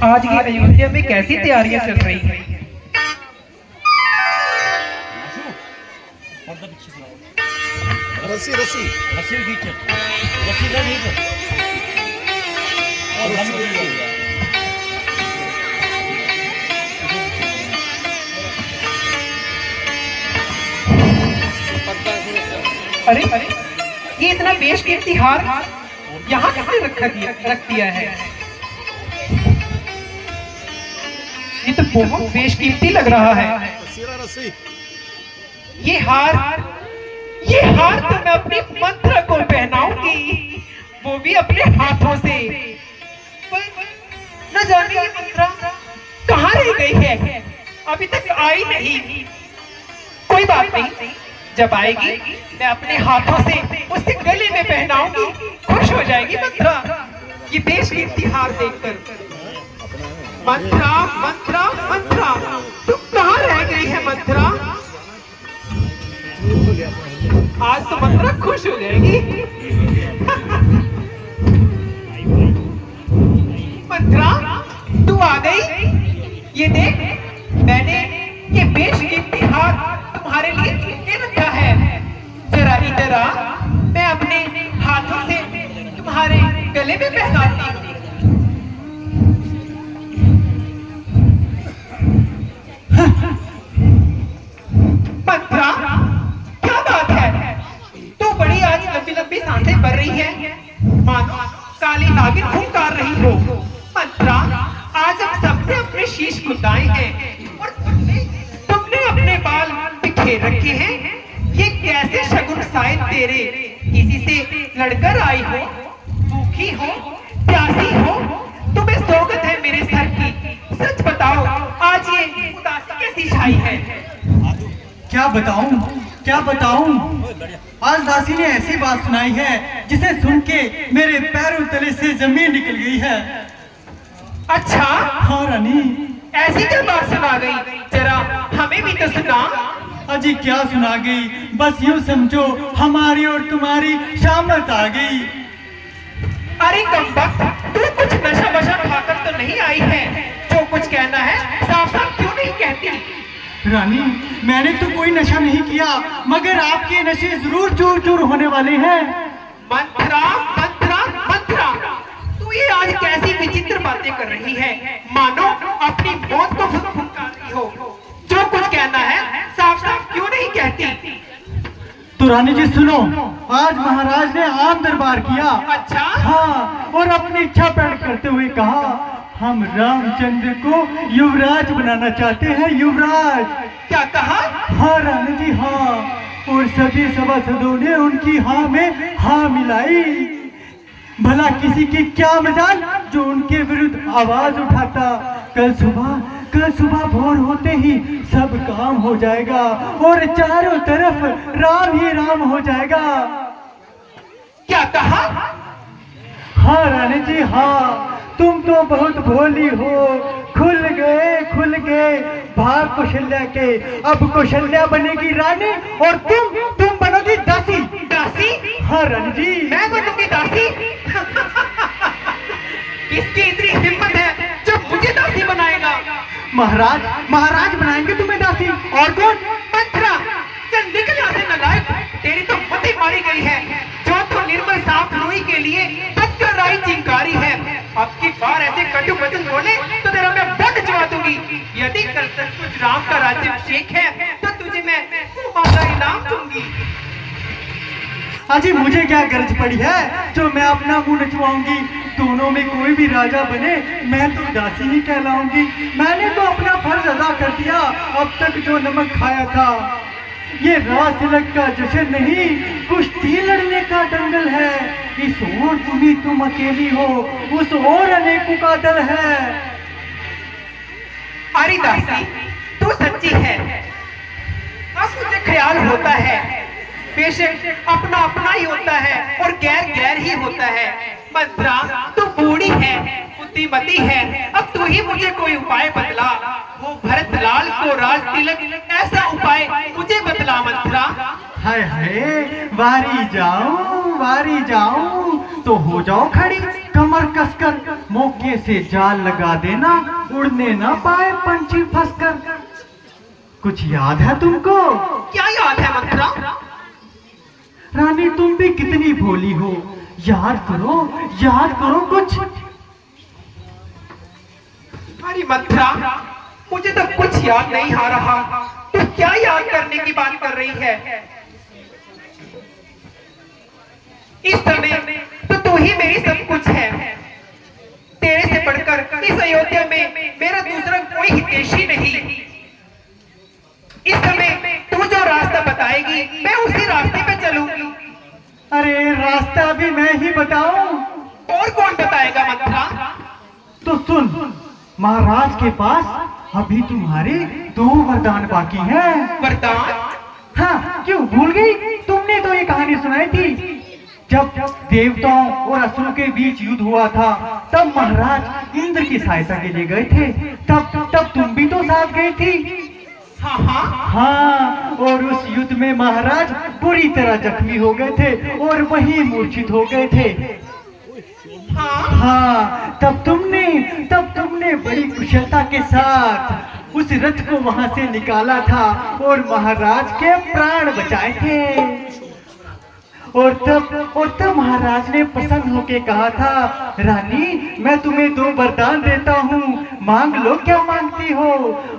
आज की अयोध्या में कैसी तैयारियां चल रही हैं? रस्सी रस्सी रस्सी खींच रस्सी का खींच और हम अरे अरे, ये इतना बेशकीमती हार यहाँ किसने रख दिया है? ये तो बहुत बेशकीमती लग रहा है। रस्सी ये हार तो मैं अपनी मंत्र को पहनाऊंगी, वो भी अपने हाथों से। पर न जाने ये मंत्र कहाँ रह गई है, अभी तक आई नहीं। कोई बात नहीं, जब आएगी मैं अपने हाथों से उसे गले में पहनाऊंगी, खुश हो जाएगी मंत्रा ये बेशकीमती हार देखकर। मंत्रा मंत्रा मंत्रा, तुम कहाँ रह गई है मंत्रा? आज तो मंत्रा खुश हो जाएगी। मंत्रा तू आ गई? ये देख, मैंने ये बेशकीमती हार तुम्हारे लिए ये रखा है। जरा इधर आ, मैं अपने हाथों से तुम्हारे गले में पहनाती हूँ। मंत्रा क्या बात है, तू बड़ी आज लंबी लंबी सांसें भर रही है, मानो काली नागिन फुंकार रही हो। मंत्रा आज हम सबने अपने शीश खुदाए हैं और तुमने अपने बाल बिखेर रखे हैं। ये कैसे शगुन शायद तेरे किसी से लड़कर आई हो, भूखी हो, प्यासी हो, तुम्हें सोगत है मेरे सर की। सच बताओ, आज ये उदासी कैसी छाई है? क्या बताऊं, आज दासी ने ऐसी बात सुनाई है जिसे सुन के मेरे पैरों तले से जमीन निकल गई है। अच्छा हाँ रानी, ऐसी क्या बात सुना गई, जरा हमें भी तो सुना। अजी क्या सुना गई, बस यूं समझो हमारी और तुम्हारी शामत आ गई। अरे कमबख्त, तू कुछ नशा वशा खाकर तो नहीं आई है? जो कुछ कहना है साफ साफ क्यों नहीं कहती? रानी मैंने तो कोई नशा नहीं किया, मगर आपके नशे जरूर चूर चूर होने वाले हैं। मंत्रा मंत्रा मंत्रा, तू ये आज कैसी विचित्र बातें कर रही है, मानो अपनी मौत को फुंकार रही हो। जो कुछ कहना है साफ साफ क्यों नहीं कहती? तो रानी जी सुनो, आज महाराज ने आम दरबार किया। अच्छा हाँ, और अपनी इच्छा प्रकट करते हुए कहा, हम रामचंद्र को युवराज बनाना चाहते हैं, युवराज। क्या कहा? हाँ रानी जी हाँ, और सभी सभासदों ने उनकी हाँ में हाँ मिलाई। भला किसी की क्या मजाल जो उनके विरुद्ध आवाज उठाता। कल सुबह भोर होते ही सब काम हो जाएगा और चारों तरफ राम ही राम हो जाएगा। क्या कहा? हाँ रानी जी हाँ, तुम तो बहुत भोली हो। खुल गए भाग कौशल्या के। अब कौशल्या बनेगी रानी और तुम बनोगी दासी। दासी? हाँ रानी जी, मैं बनूंगी दासी? किसकी इतनी हिम्मत है जो मुझे दासी बनाएगा? महाराज बनाएंगे तुम्हें दासी। और कौन? मंत्रा, चल निकल यहाँ से नालायक, तेरी तो फतेह मारी गई है। जो तो निर्मल साफ रोई के लिए टक्कर राई चिंकारी है, अब की बार ऐसे कटु वचन बोले तो तेरा मैं बंद जवा दूंगी। यदि कल सचमुच राम का राज्याभिषेक है तो तुझे मैं माला इनाम दूंगी। अजी मुझे क्या गर्ज पड़ी है जो मैं अपना मुंह नचवाऊंगी। दोनों में कोई भी राजा बने, मैं तो दासी ही कहलाऊंगी। मैंने तो अपना फर्ज अदा कर दिया। अब तक जो नमक खाया था, ये रास तिलक का जश्न नहीं, कुश्ती लड़ने का दंगल है। इस ओर तुम अकेली हो, उस ओर अनेकों का दल है। अरे दासी, तू सच्ची है। अब मुझे ख्याल होता है, बेशक अपना अपना ही होता है और गैर गैर ही होता है। मंत्रा, तू बूढ़ी है, बुद्धिमती है, अब तू ही मुझे कोई उपाय बतला। वो भरतलाल को राज तिलक, ऐसा उपाय मुझे बतला मंत्रा। हाय वारी जाऊं तो हो जाओ खड़ी। कमर कसकर मौके से जाल लगा देना, उड़ने ना पाए पंछी फंसकर। कुछ याद है तुमको? क्या याद है मंत्रा? रानी तुम भी कितनी भोली हो, याद करो कुछ। अरे मंत्रा, मुझे तो कुछ याद नहीं आ रहा। तू क्या याद करने की बात कर रही है? इस समय तो तू ही मेरी सब कुछ है। तेरे से बढ़कर इस अयोध्या में मेरा दूसरा कोई हितैषी नहीं। इस समय तू जो रास्ता बताएगी मैं उसी रास्ते पे चलूंगी। अरे रास्ता भी मैं ही बताऊं? और कौन बताएगा मंत्रा? तो सुन, महाराज के पास अभी तुम्हारे 2 वरदान बाकी हैं। वरदान? हाँ, क्यों भूल गई? तुमने तो ये कहानी सुनाई थी। जब देवताओं और असुरों के बीच युद्ध हुआ था, तब महाराज इंद्र की सहायता के लिए गए थे। तब तुम भी तो साथ गई थी। हाँ, और उस युद्ध में महाराज बुरी तरह जख्मी हो गए थे और वहीं मूर्छित हो गए थे। हाँ, तब तुमने बड़ी कुशलता के साथ उस रथ को वहां से निकाला था और महाराज के प्राण बचाए थे। और तब महाराज ने प्रसन्न होकर कहा था, रानी मैं तुम्हें 2 वरदान देता हूँ, मांग लो क्या मांगती हो।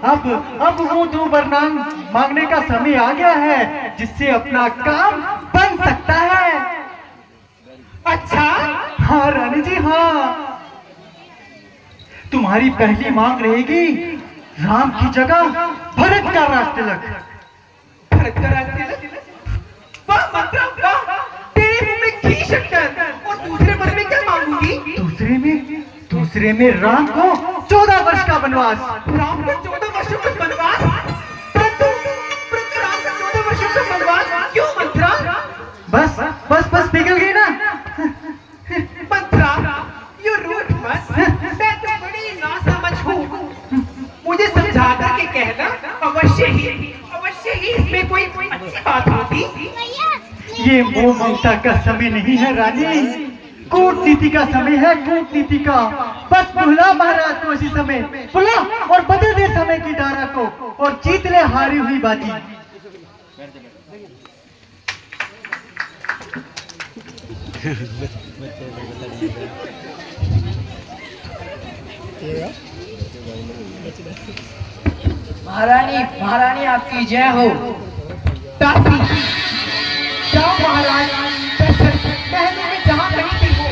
अब वो 2 वरदान मांगने का समय आ गया है, जिससे अपना काम बन सकता है। अच्छा? हाँ रानी जी, हाँ। तुम्हारी पहली मांग रहेगी राम की जगह भरत का राजतिलक। भरत का राजतिलक? वाह मंत्रा वाह! तेरे मुंह में घी शक्कर। और दूसरे वर में क्या मांगूंगी? दूसरे में राम को 14 वर्ष का वनवास। राम को 14 वर्षों का वनवास? परंतु राम का 14 वर्षों का वनवास क्यों मंत्रा? बस पिघल गई ना। मंत्रा, यू रूठ मत। मैं तो बड़ी नासमझ हूँ। मुझे समझा करके कहना, अवश्य ही इसमें कोई अच्छी बात होती। ये मोह ममता का समय नहीं है रानी, कूटनीति का समय है, कूटनीति का। बस बुला महाराज को इसी समय, बुला और बदल दे समय की धारा को और जीत ले हारी हुई बाजी। महारानी आपकी जय हो। दासी, जाओ महाराज, पहले में जहाँ कहीं भी हो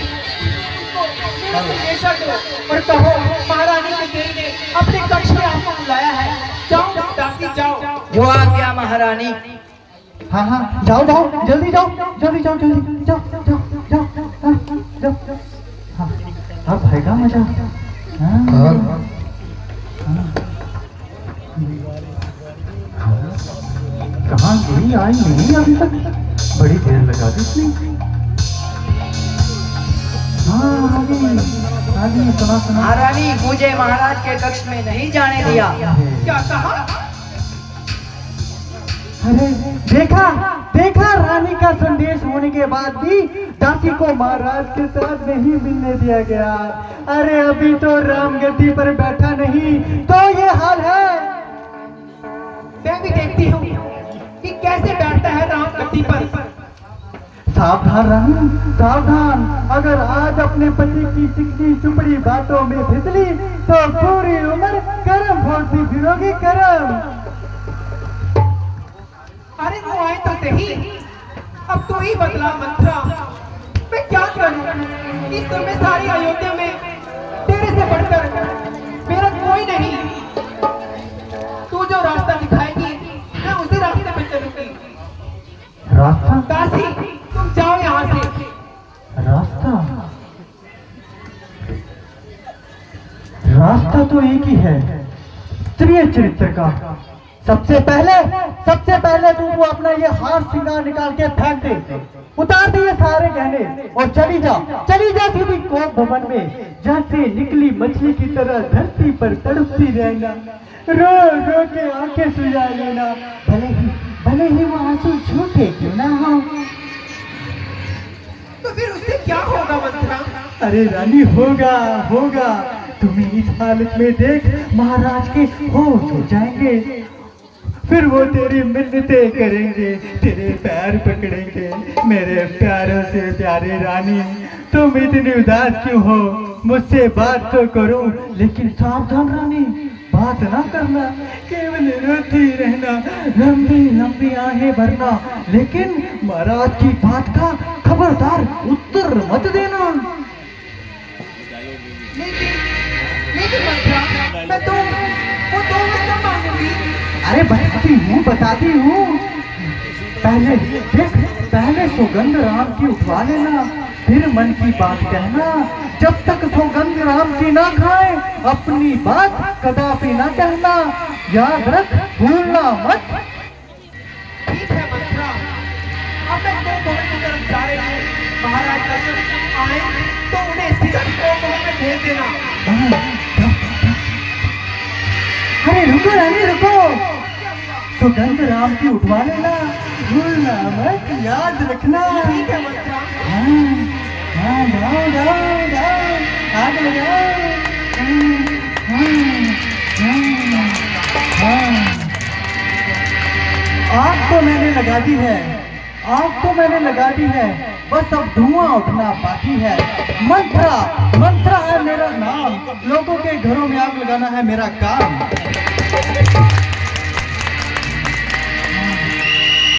उसको मेरे संदेशा दो और कहो महारानी के देवी ने अपने कक्ष में आपको बुलाया है। जाओ दासी जाओ। जो आ गया महारानी। हाँ, जाओ जल्दी जाओ। हाँ, अब आएगा मजा। कहाँ गई? आई नहीं अभी तक, बड़ी देर लगा दी इसने। हाँ, आ गई। सुना। महारानी मुझे महाराज के कक्ष में नहीं जाने दिया। क्या कहा? अरे देखा रानी का संदेश होने के बाद भी दासी को महाराज के साथ नहीं मिलने दिया गया। अरे अभी तो राम गद्दी पर बैठा नहीं तो ये हाल है। मैं भी देखती हूँ कि कैसे बैठता है राम गद्दी पर। सावधान रानी, सावधान। अगर आज अपने पति की चिकनी चुपड़ी बातों में फिसली तो पूरी उम्र करम फोड़ती फिरोगी करम। अरे वो आए तो सही, अब तो ही बदला मंत्रा। मैं क्या करूं? इस समय सारी अयोध्या में तेरे से बढ़कर मेरा कोई नहीं। तू जो रास्ता दिखाएगी मैं उसी रास्ते पे चलूंगी। रास्ता? दासी तुम जाओ यहाँ से। रास्ता तो एक ही है, स्त्रीय चरित्र का। सबसे पहले तुमको अपना ये हार श्रृंगार निकाल के फेंक दे, उतार दे ये सारे गहने और चली जा सीधी कोप भवन में, जहाँ से निकली मछली की तरह धरती पर तड़पती रहना, रो के आंखें सुझा लेना, भले ही वो आंसू झूठे क्यों ना हो। तो फिर उससे क्या होगा मंत्रा? अरे रानी, होगा होगा। तुम्हें इस हालत में देख महाराज के होश हो जाएंगे। फिर वो तेरी मिन्नतें करेंगे, तेरे पैर पकड़ेंगे। मेरे प्यारों से प्यारी रानी, तुम इतनी उदास क्यों हो? मुझसे बात तो करो, लेकिन सावधान रानी, बात ना करना, केवल रोती रहना, लंबी लंबी आहें भरना, लेकिन महाराज की बात का खबरदार उत्तर मत देना। लेकिन मंत्रा, मैं तो वो 2 महीना मांगूंगी। अरे बताती हूँ। पहले देख, पहले सौगंध राम की उठवा लेना, फिर मन की बात कहना। जब तक सौगंध राम की ना खाए, अपनी बात कदापि ना कहना। याद रख, भूलना मत। ठीक है मंत्रा, अब मैं तो भवन की तरफ जा रही हूँ। महाराज दर्शन आए तो उन्हें सीधा तो भवन में भेज देना। अरे रुको रानी, रुको। सौगंध राम की उठवा लेना, भूलना मत, याद रखना। ठीक है मंत्रा। हाँ, जाओ जाओ जाओ, आगे जाओ। आग तो मैंने लगा दी है, आग तो मैंने लगा दी है, बस अब धुआं उठना बाकी है। मंत्रा, मंत्रा है मेरा नाम, लोगों के घरों में आग लगाना है मेरा काम।